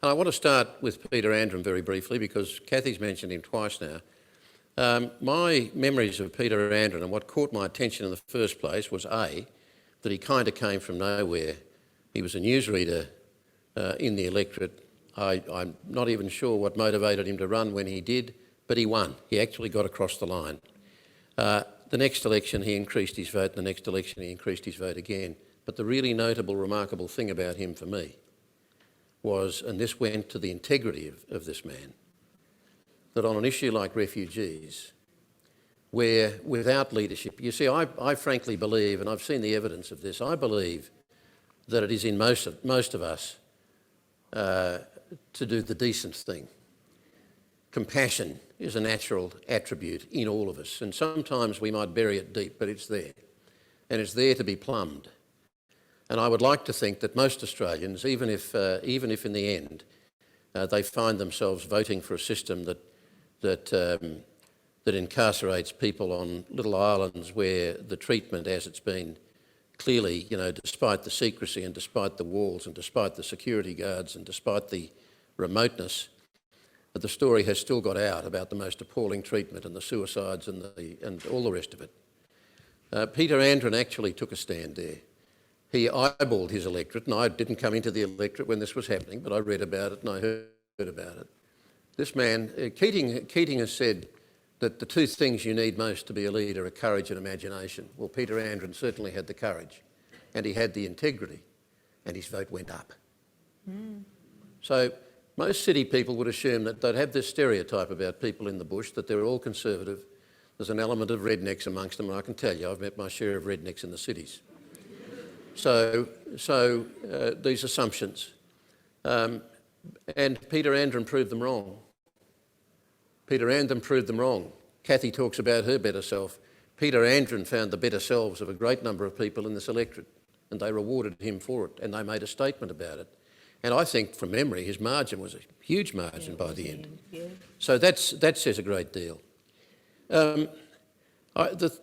And I want to start with Peter Andren very briefly because Cathy's mentioned him twice now. My memories of Peter Andren and what caught my attention in the first place was A, that he kind of came from nowhere. He was a newsreader in the electorate. I'm not even sure what motivated him to run when he did, but he won. He actually got across the line. The next election he increased his vote, and the next election he increased his vote again. But the really notable, remarkable thing about him for me was, and this went to the integrity of this man, that on an issue like refugees, where without leadership, you see, I frankly believe, and I've seen the evidence of this, I believe that it is in most of us to do the decent thing. Compassion is a natural attribute in all of us, and sometimes we might bury it deep, but it's there, and it's there to be plumbed. And I would like to think that most Australians, even if in the end they find themselves voting for a system that incarcerates people on little islands where the treatment, as it's been clearly, despite the secrecy and despite the walls and despite the security guards and despite the remoteness, the story has still got out about the most appalling treatment and the suicides and all the rest of it. Peter Andren actually took a stand there. He eyeballed his electorate, and I didn't come into the electorate when this was happening, but I read about it and I heard about it. This man, Keating has said that the two things you need most to be a leader are courage and imagination. Well, Peter Andren certainly had the courage, and he had the integrity, and his vote went up. So most city people would assume that they'd have this stereotype about people in the bush, that they're all conservative. There's an element of rednecks amongst them, and I can tell you, I've met my share of rednecks in the cities. So these assumptions. And Peter Andren proved them wrong. Peter Andren proved them wrong. Cathy talks about her better self. Peter Andren found the better selves of a great number of people in this electorate, and they rewarded him for it, and they made a statement about it. And I think, from memory, his margin was a huge margin by the end. Yeah. So that says a great deal. The